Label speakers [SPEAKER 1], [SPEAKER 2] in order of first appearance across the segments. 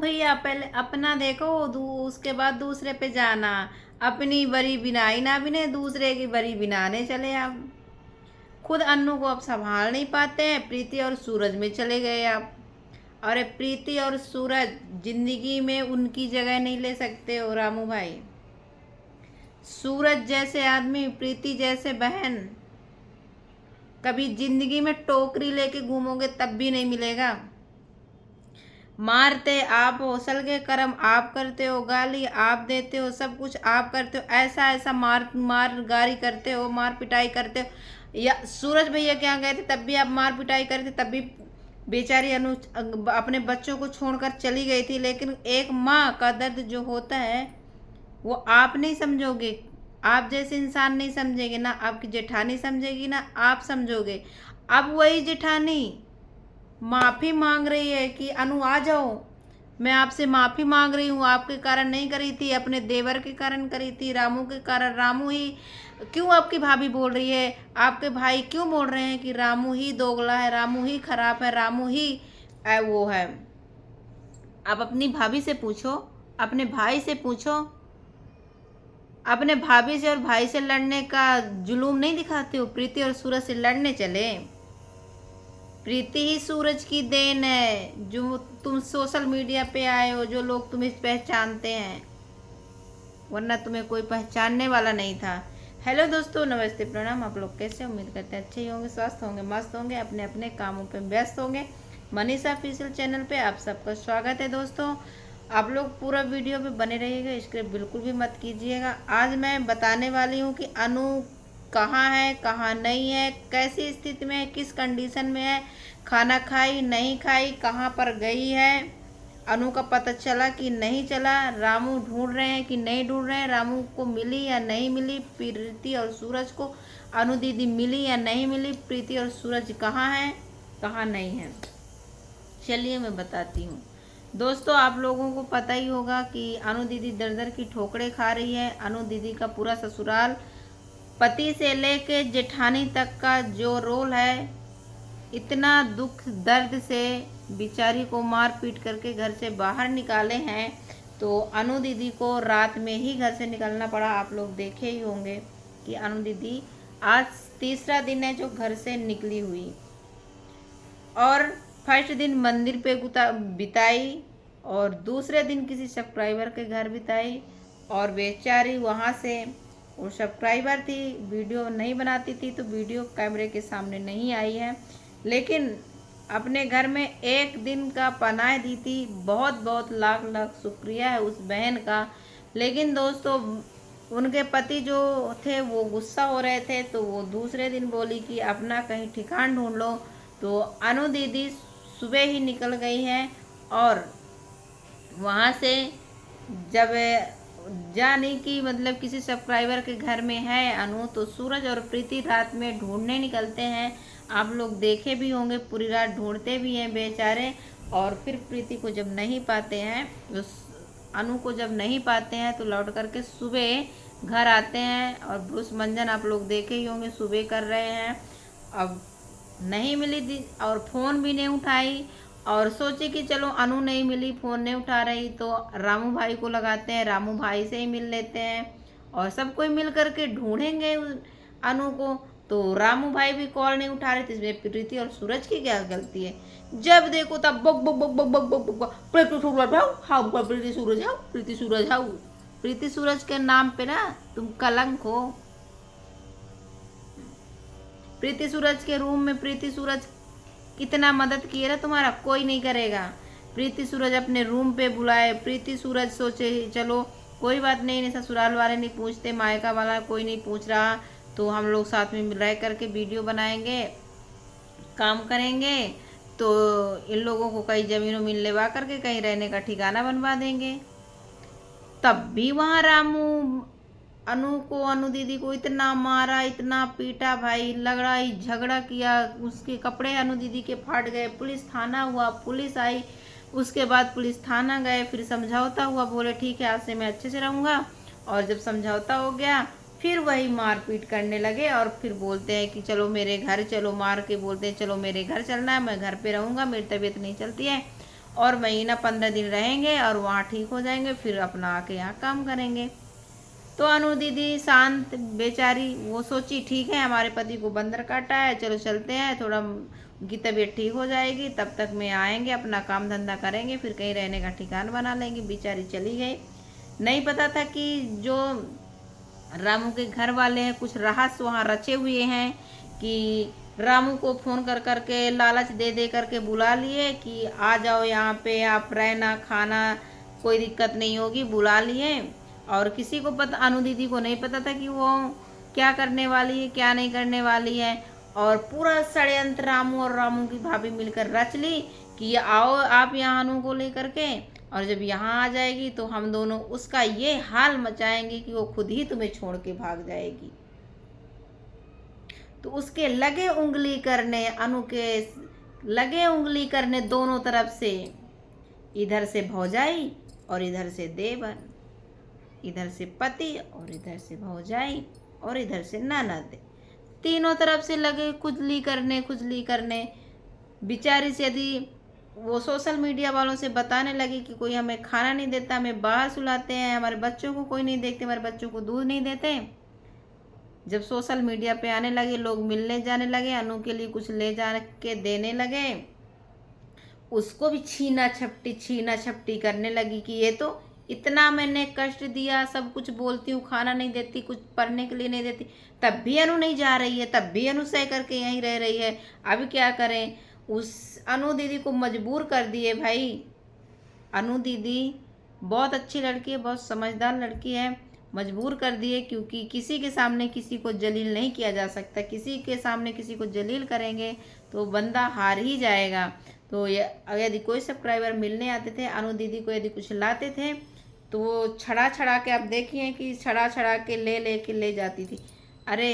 [SPEAKER 1] भैया पहले अपना देखो, उसके बाद दूसरे पे जाना। अपनी बरी बिनाई ना बिने, दूसरे की बरी बिनाने चले आप। खुद अन्नू को अब संभाल नहीं पाते हैं, प्रीति और सूरज में चले गए आप। अरे प्रीति और सूरज जिंदगी में उनकी जगह नहीं ले सकते हो रामू भाई। सूरज जैसे आदमी, प्रीति जैसे बहन कभी जिंदगी में टोकरी लेके घूमोगे तब भी नहीं मिलेगा। मारते आप हो, सलगे कर्म आप करते हो, गाली आप देते हो, सब कुछ आप करते हो, ऐसा ऐसा मार मार गारी करते हो, मार पिटाई करते हो। या सूरज भैया क्या गए थे तब भी आप मार पिटाई करते, तब भी बेचारी अनु अपने बच्चों को छोड़कर चली गई थी। लेकिन एक माँ का दर्द जो होता है वो आप नहीं समझोगे, आप जैसे इंसान नहीं समझेंगे, ना आपकी जेठानी समझेगी ना आप समझोगे। अब वही जेठानी माफ़ी मांग रही है कि अनु आ जाओ, मैं आपसे माफ़ी मांग रही हूँ, आपके कारण नहीं करी थी, अपने देवर के कारण करी थी, रामू के कारण। रामू ही क्यों आपकी भाभी बोल रही है, आपके भाई क्यों बोल रहे हैं कि रामू ही दोगला है, रामू ही खराब है, रामू ही वो है। आप अपनी भाभी से पूछो, अपने भाई से पूछो। अपने भाभी से और भाई से लड़ने का जुलूम नहीं दिखाते हो, प्रीति और सूरज से लड़ने चले। प्रीति ही सूरज की देन है, जो तुम सोशल मीडिया पे आए हो, जो लोग तुम्हें पहचानते हैं, वरना तुम्हें कोई पहचानने वाला नहीं था। हेलो दोस्तों, नमस्ते, प्रणाम। आप लोग कैसे, उम्मीद करते हैं अच्छे ही होंगे, स्वस्थ होंगे, मस्त होंगे, अपने अपने कामों पे व्यस्त होंगे। मनीषा ऑफिशियल चैनल पे आप सबका स्वागत है दोस्तों। आप लोग पूरा वीडियो पे बने रहिएगा, स्क्रिप्ट बिल्कुल भी मत कीजिएगा। आज मैं बताने वाली हूँ कि अनु कहाँ है, कहाँ नहीं है, कैसी स्थिति में है, किस कंडीशन में है, खाना खाई नहीं खाई, कहाँ पर गई है, अनु का पता चला कि नहीं चला, रामू ढूंढ रहे हैं कि नहीं ढूंढ रहे हैं, रामू को मिली या नहीं मिली, प्रीति और सूरज को अनु दीदी मिली या नहीं मिली, प्रीति और सूरज कहाँ है कहाँ नहीं है, चलिए मैं बताती हूँ। दोस्तों, आप लोगों को पता ही होगा कि अनु दीदी दर दर की ठोकरें खा रही है। अनु दीदी का पूरा ससुराल, पति से लेके जेठानी तक का जो रोल है, इतना दुख दर्द से बेचारी को मार पीट करके घर से बाहर निकाले हैं। तो अनु दीदी को रात में ही घर से निकलना पड़ा। आप लोग देखे ही होंगे कि अनु दीदी आज तीसरा दिन है जो घर से निकली हुई, और फर्स्ट दिन मंदिर पे बिताई, और दूसरे दिन किसी सब्सक्राइबर के घर बिताई। और बेचारी वहाँ से, वो सब्सक्राइबर थी, वीडियो नहीं बनाती थी तो वीडियो कैमरे के सामने नहीं आई है, लेकिन अपने घर में एक दिन का पनाह दी थी। बहुत बहुत लाख लाख शुक्रिया है उस बहन का। लेकिन दोस्तों, उनके पति जो थे वो गुस्सा हो रहे थे, तो वो दूसरे दिन बोली कि अपना कहीं ठिकान ढूंढ लो। तो अनु दीदी सुबह ही निकल गई हैं, और वहाँ से जब जाने की मतलब किसी सब्सक्राइबर के घर में है अनु, तो सूरज और प्रीति रात में ढूंढने निकलते हैं। आप लोग देखे भी होंगे, पूरी रात ढूंढते भी हैं बेचारे। और फिर प्रीति को जब नहीं पाते हैं, उस अनु को जब नहीं पाते हैं, तो लौट करके सुबह घर आते हैं। और ब्रूस मंजन आप लोग देखे ही होंगे, सुबह कर रहे हैं। अब नहीं मिली और फ़ोन भी नहीं उठाई, और सोचे कि चलो अनु नहीं मिली, फ़ोन नहीं उठा रही, तो रामू भाई को लगाते हैं, रामू भाई से ही मिल लेते हैं, और सब कोई मिल करके ढूंढेंगे अनु को। तो रामू भाई भी कॉल नहीं उठा रहे थे। इसमें प्रीति और सूरज की क्या गलती है? जब देखो तब बक बक बक बक बक बक बक, प्रीति सूरज हाउ हाउ, प्रीति सूरज हाउ, प्रीति सूरज हाउ। प्रीति सूरज के नाम पे ना तुम कलंक हो। प्रीति सूरज के रूम में प्रीति सूरज कितना मदद किए ना, तुम्हारा कोई नहीं करेगा। प्रीति सूरज अपने रूम पे बुलाए, प्रीति सूरज सोचे चलो कोई बात नहीं, नहीं ससुराल वाले नहीं पूछते, मायका वाला कोई नहीं पूछ रहा, तो हम लोग साथ में रह करके वीडियो बनाएंगे, काम करेंगे, तो इन लोगों को कहीं ज़मीनों मिल लेवा करके कहीं रहने का ठिकाना बनवा देंगे। तब भी वहाँ रामू अनु को, अनु दीदी को इतना मारा, इतना पीटा भाई, लड़ाई झगड़ा किया, उसके कपड़े अनु दीदी के फाट गए, पुलिस थाना हुआ, पुलिस आई, उसके बाद पुलिस थाना गए, फिर समझौता हुआ, बोले ठीक है आज से मैं अच्छे से रहूँगा। और जब समझौता हो गया, फिर वही मारपीट करने लगे, और फिर बोलते हैं कि चलो मेरे घर चलो, मार के बोलते हैं चलो मेरे घर चलना है, मैं घर पे रहूँगा, मेरी तबीयत नहीं चलती है। और महीना 15 दिन रहेंगे और वहाँ ठीक हो जाएंगे, फिर अपना आके यहाँ काम करेंगे। तो अनु दीदी शांत बेचारी वो सोची ठीक है हमारे पति को बंदर काटा है, चलो चलते हैं, थोड़ा उनकी तबीयत ठीक हो जाएगी, तब तक में आएंगे, अपना काम धंधा करेंगे, फिर कहीं रहने का ठिकाना बना लेंगे। बेचारी चली गई। नहीं पता था कि जो रामू के घर वाले हैं कुछ रहस्य वहाँ रचे हुए हैं कि रामू को फ़ोन कर करके लालच दे दे करके बुला लिए कि आ जाओ यहाँ पे, आप रहना खाना कोई दिक्कत नहीं होगी, बुला लिए। और किसी को पता, अनु दीदी को नहीं पता था कि वो क्या करने वाली है क्या नहीं करने वाली है। और पूरा षड्यंत्र रामू और रामू की भाभी मिलकर रच ली कि आओ आप यहाँ अनु को लेकर के, और जब यहाँ आ जाएगी तो हम दोनों उसका ये हाल मचाएंगे कि वो खुद ही तुम्हें छोड़ के भाग जाएगी। तो उसके लगे उंगली करने, अनु के लगे उंगली करने दोनों तरफ से, इधर से भौजाई और इधर से देवर, इधर से पति और इधर से भौजाई और इधर से ननद, तीनों तरफ से लगे खुजली करने। बेचारी से यदि वो सोशल मीडिया वालों से बताने लगी कि कोई हमें खाना नहीं देता, हमें बाहर सुलाते हैं, हमारे बच्चों को कोई नहीं देखते, हमारे बच्चों को दूध नहीं देते। जब सोशल मीडिया पे आने लगे, लोग मिलने जाने लगे, अनु के लिए कुछ ले जा के देने लगे, उसको भी छीना छपटी करने लगी कि ये तो इतना मैंने कष्ट दिया, सब कुछ बोलती हूँ, खाना नहीं देती, कुछ पढ़ने के लिए नहीं देती, तब भी अनु नहीं जा रही है, तब भी अनु सह करके यहीं रह रही है। अब क्या करें? उस अनु दीदी को मजबूर कर दिए भाई। अनु दीदी बहुत अच्छी लड़की है, बहुत समझदार लड़की है, मजबूर कर दिए, क्योंकि किसी के सामने किसी को जलील नहीं किया जा सकता। किसी के सामने किसी को जलील करेंगे तो बंदा हार ही जाएगा। तो यदि कोई सब्सक्राइबर मिलने आते थे, अनु दीदी को यदि कुछ लाते थे तो वो छड़ा के, आप देखिए कि छड़ा के ले जाती थी। अरे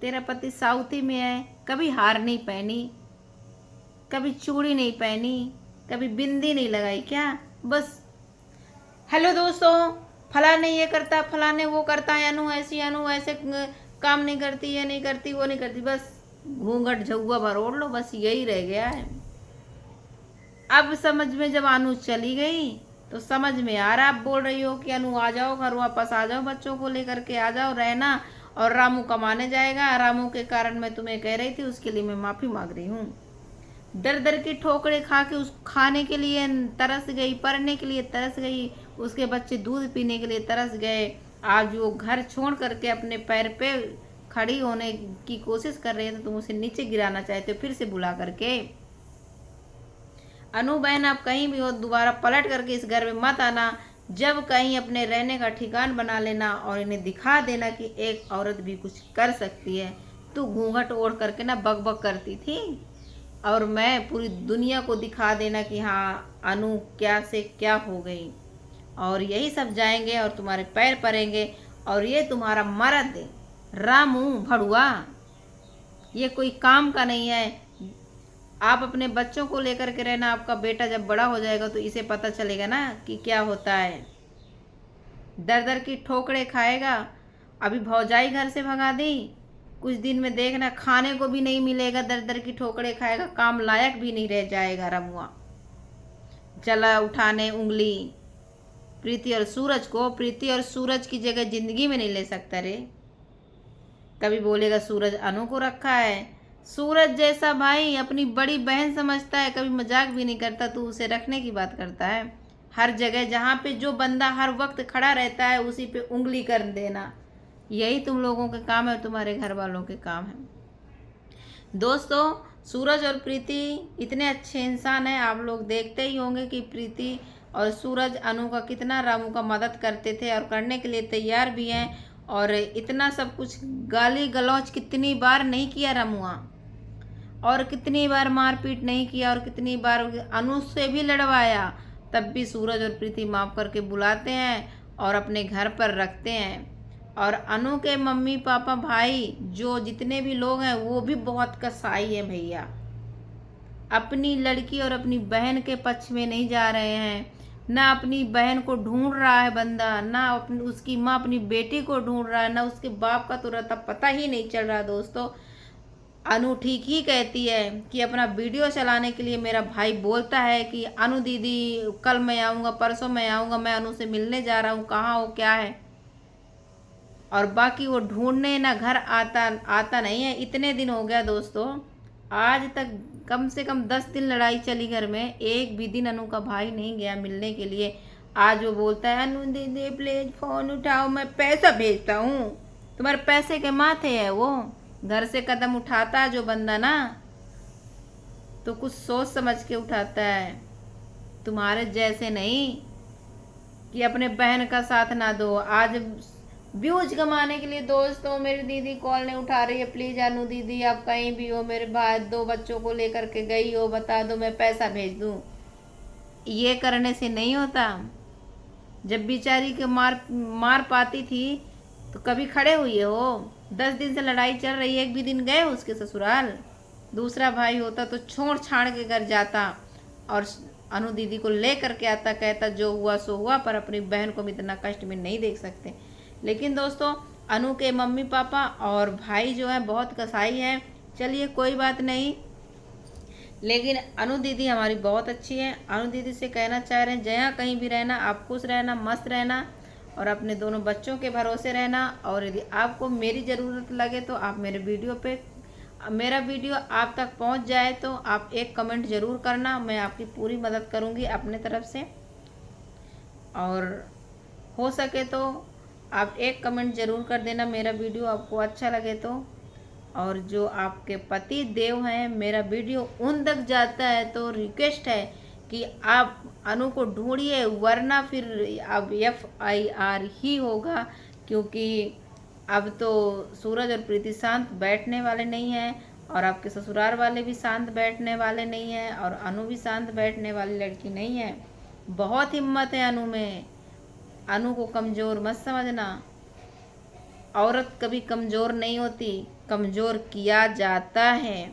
[SPEAKER 1] तेरा पति साउथी में है, कभी हार नहीं पहनी, कभी चूड़ी नहीं पहनी, कभी बिंदी नहीं लगाई क्या? बस हेलो दोस्तों, फलाने ये करता, फलाने वो करता है, अनु ऐसी, अनु ऐसे काम नहीं करती, ये नहीं करती, वो नहीं करती, बस घूंघट झुआ भर ओढ़ लो, बस यही रह गया है। अब समझ में जब अनु चली गई तो समझ में आ रहा, आप बोल रही हो कि अनु आ जाओ, घर वापस आ जाओ, बच्चों को लेकर के आ जाओ, रहना, और रामू कमाने जाएगा। रामू के कारण मैं तुम्हें कह रही थी, उसके लिए मैं माफ़ी मांग रही हूँ। दर की ठोकरे खा के उस खाने के लिए तरस गई, पढ़ने के लिए तरस गई, उसके बच्चे दूध पीने के लिए तरस गए। आज वो घर छोड़ करके अपने पैर पे खड़ी होने की कोशिश कर रही है, तो तुम उसे नीचे गिराना चाहते हो फिर से बुला करके। अनु बहन, आप कहीं भी हो दोबारा पलट करके इस घर में मत आना। जब कहीं अपने रहने का ठिकान बना लेना और इन्हें दिखा देना कि एक औरत भी कुछ कर सकती है। तू घूंघट ओढ़ करके ना बक करती थी, और मैं पूरी दुनिया को दिखा देना कि हाँ अनु क्या से क्या हो गई, और यही सब जाएंगे और तुम्हारे पैर पड़ेंगे। और ये तुम्हारा मर्द रामू भड़ुआ, ये कोई काम का नहीं है। आप अपने बच्चों को लेकर के रहना, आपका बेटा जब बड़ा हो जाएगा तो इसे पता चलेगा ना कि क्या होता है। दर की ठोकरे खाएगा। अभी भौजाई घर से भगा दी, कुछ दिन में देखना खाने को भी नहीं मिलेगा, दर की ठोकरे खाएगा, काम लायक भी नहीं रह जाएगा रमुआ। चला उठाने उंगली प्रीति और सूरज को, प्रीति और सूरज की जगह जिंदगी में नहीं ले सकता रे। कभी बोलेगा सूरज अनु को रखा है, सूरज जैसा भाई अपनी बड़ी बहन समझता है, कभी मजाक भी नहीं करता, तू उसे रखने की बात करता है। हर जगह जहाँ पे जो बंदा हर वक्त खड़ा रहता है उसी पे उंगली कर देना, यही तुम लोगों के काम है, तुम्हारे घर वालों के काम है। दोस्तों, सूरज और प्रीति इतने अच्छे इंसान हैं, आप लोग देखते ही होंगे कि प्रीति और सूरज अनु का कितना रामू का मदद करते थे और करने के लिए तैयार भी हैं। और इतना सब कुछ गाली गलौज कितनी बार नहीं किया रामुआ, और कितनी बार मारपीट नहीं किया, और कितनी बार अनु से भी लड़वाया, तब भी सूरज और प्रीति माफ़ करके बुलाते हैं और अपने घर पर रखते हैं। और अनु के मम्मी पापा भाई जो जितने भी लोग हैं वो भी बहुत कसाई है भैया, अपनी लड़की और अपनी बहन के पक्ष में नहीं जा रहे हैं। ना अपनी बहन को ढूंढ रहा है बंदा, ना उसकी माँ अपनी बेटी को ढूंढ रहा है, ना उसके बाप का तो रहता पता ही नहीं चल रहा। दोस्तों, अनु ठीक ही कहती है कि अपना वीडियो चलाने के लिए मेरा भाई बोलता है कि अनु दीदी कल मैं आऊँगा, परसों मैं आऊँगा, मैं अनु से मिलने जा रहा हूँ, कहाँ हो क्या है। और बाकी वो ढूंढने ना घर आता आता नहीं है। इतने दिन हो गया दोस्तों, आज तक कम से कम 10 दिन लड़ाई चली घर में, एक भी दिन अनु का भाई नहीं गया मिलने के लिए। आज वो बोलता है अनु दीदी प्लीज फ़ोन उठाओ, मैं पैसा भेजता हूँ। तुम्हारे पैसे के माथे है वो। घर से कदम उठाता है जो बंदा ना, तो कुछ सोच समझ के उठाता है, तुम्हारे जैसे नहीं कि अपने बहन का साथ ना दो। आज व्यूज कमाने के लिए दोस्तों मेरी दीदी कॉल नहीं उठा रही है, प्लीज़ अनु दीदी आप कहीं भी हो, मेरे भाई 2 बच्चों को लेकर के गई हो, बता दो मैं पैसा भेज दूँ। ये करने से नहीं होता। जब बेचारी के मार पाती थी तो कभी खड़े हुए हो। 10 दिन से लड़ाई चल रही है, एक भी दिन गए उसके ससुराल। दूसरा भाई होता तो छोड़ छाड़ के घर जाता और अनु दीदी को ले करके आता, कहता जो हुआ सो हुआ, पर अपनी बहन को भी इतना कष्ट में नहीं देख सकते। लेकिन दोस्तों अनु के मम्मी पापा और भाई जो है बहुत कसाई है। चलिए कोई बात नहीं, लेकिन अनु दीदी हमारी बहुत अच्छी है। अनु दीदी से कहना चाह रहे हैं जहाँ कहीं भी रहना, आप खुश रहना, मस्त रहना और अपने दोनों बच्चों के भरोसे रहना। और यदि आपको मेरी ज़रूरत लगे तो आप मेरा वीडियो आप तक पहुंच जाए तो आप एक कमेंट ज़रूर करना, मैं आपकी पूरी मदद करूंगी अपने तरफ से। और हो सके तो आप एक कमेंट ज़रूर कर देना मेरा वीडियो आपको अच्छा लगे तो। और जो आपके पति देव हैं, मेरा वीडियो उन तक जाता है तो रिक्वेस्ट है कि आप अनु को ढूंढिए, वरना फिर अब FIR ही होगा। क्योंकि अब तो सूरज और प्रीति शांत बैठने वाले नहीं हैं और आपके ससुराल वाले भी शांत बैठने वाले नहीं हैं और अनु भी शांत बैठने वाली लड़की नहीं है। बहुत हिम्मत है अनु में। अनु को कमज़ोर मत समझना, औरत कभी कमज़ोर नहीं होती, कमज़ोर किया जाता है।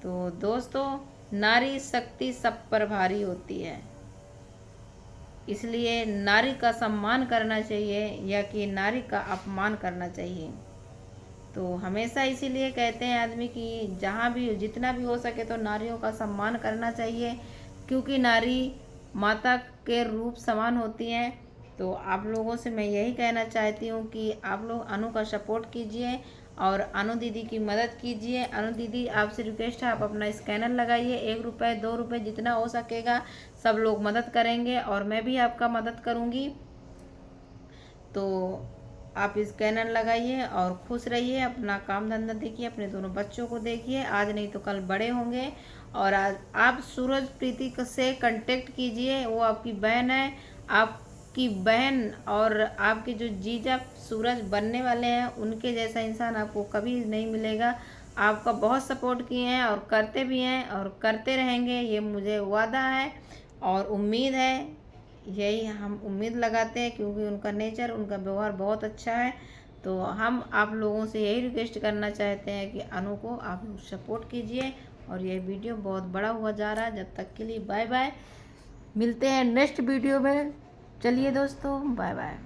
[SPEAKER 1] तो दोस्तों नारी शक्ति सब पर भारी होती है, इसलिए नारी का सम्मान करना चाहिए या कि नारी का अपमान करना चाहिए। तो हमेशा इसीलिए कहते हैं आदमी कि जहाँ भी जितना भी हो सके तो नारियों का सम्मान करना चाहिए, क्योंकि नारी माता के रूप समान होती हैं। तो आप लोगों से मैं यही कहना चाहती हूँ कि आप लोग अनु का सपोर्ट कीजिए और अनु दीदी की मदद कीजिए। अनु दीदी आपसे रिक्वेस्ट है आप अपना स्कैनर लगाइए, 1 रुपये 2 रुपये जितना हो सकेगा सब लोग मदद करेंगे और मैं भी आपका मदद करूँगी। तो आप स्कैनर लगाइए और खुश रहिए, अपना काम धंधा देखिए, अपने दोनों बच्चों को देखिए, आज नहीं तो कल बड़े होंगे। और आज आप सूरज प्रीति से कांटेक्ट कीजिए, वो आपकी बहन है। आपकी बहन और आपके जो जीजा सूरज बनने वाले हैं उनके जैसा इंसान आपको कभी नहीं मिलेगा। आपका बहुत सपोर्ट किए हैं और करते भी हैं और करते रहेंगे, ये मुझे वादा है और उम्मीद है। यही हम उम्मीद लगाते हैं क्योंकि उनका नेचर, उनका व्यवहार बहुत अच्छा है। तो हम आप लोगों से यही रिक्वेस्ट करना चाहते हैं कि अनु को आप सपोर्ट कीजिए। और यह वीडियो बहुत बड़ा हुआ जा रहा है, जब तक के लिए बाय बाय, मिलते हैं नेक्स्ट वीडियो में। चलिए दोस्तों बाय बाय।